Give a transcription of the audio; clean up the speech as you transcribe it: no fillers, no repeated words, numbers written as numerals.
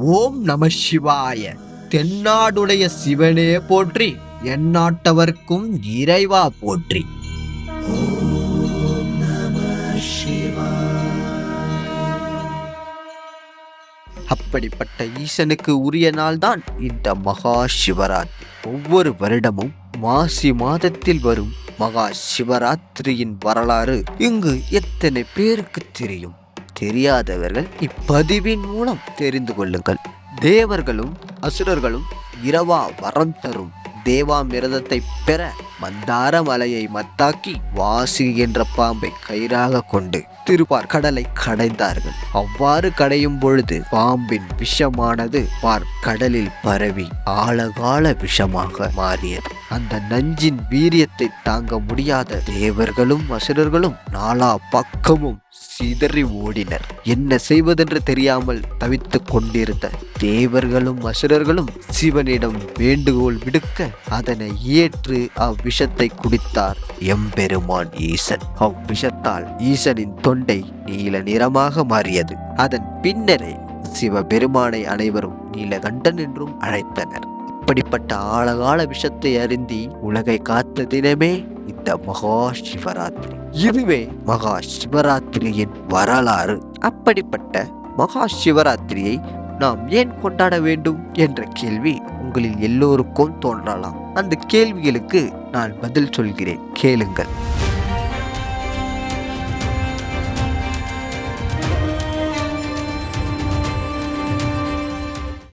ஓம் நம சிவாய. தென்னாடுடைய சிவனே போற்றி, எந்நாட்டவர்க்கும் இறைவா போற்றி. அப்படிப்பட்ட ஈசனுக்கு உரிய நாள்தான் இந்த மகா சிவராத்திரி. ஒவ்வொரு வருடமும் மாசி மாதத்தில் வரும் மகா சிவராத்திரியின் வரலாறு இங்கு எத்தனை பேருக்கு தெரியும்? தெரியாதவர்கள் இப்பதிவின் மூலம் தெரிந்து கொள்ளுங்கள். தேவர்களும் அசுரர்களும் இரவா வரம் தரும் தேவாமிரதத்தை பெற மந்தார மலையை மத்தாக்கி வாசி என்ற பாம்பை கயிறாக கொண்டு திருப்பார் கடலை கடைந்தார்கள். அவ்வாறு கடையும் பொழுது பாம்பின் விஷமானது கடலில் பரவி ஆழகால விஷமாக மாறியது. அந்த நஞ்சின் வீரியத்தை தாங்க முடியாத தேவர்களும் அசுரர்களும் நாலா பக்கமும் சிதறி ஓடினர். என்ன செய்வதென்று தெரியாமல் தவித்துக் கொண்டிருந்த தேவர்களும் அசுரர்களும் சிவனிடம் வேண்டுகோள் விடுக்க அதனை ஏற்று அவ்விஷத்தை குடித்தார் எம்பெருமான் ஈசன். அவ்விஷத்தால் ஈசனின் தொண்டை நீல நிறமாக மாறியது. அதன் பின்னரே சிவபெருமானை அனைவரும் நீலகண்டன் என்றும் அழைத்தனர். இப்படிப்பட்ட ஆழகால விஷத்தை அருந்தி உலகை காத்த தினமே இந்த மகா சிவராத்திரி. இதுவே மகா சிவராத்திரியின் வரலாறு. அப்படிப்பட்ட மகா சிவராத்திரியை நாம் ஏன் கொண்டாட வேண்டும் என்ற கேள்வி உங்களில் எல்லோருக்கும் தோன்றலாம். அந்த கேள்விகளுக்கு நான் பதில் சொல்கிறேன், கேளுங்கள்.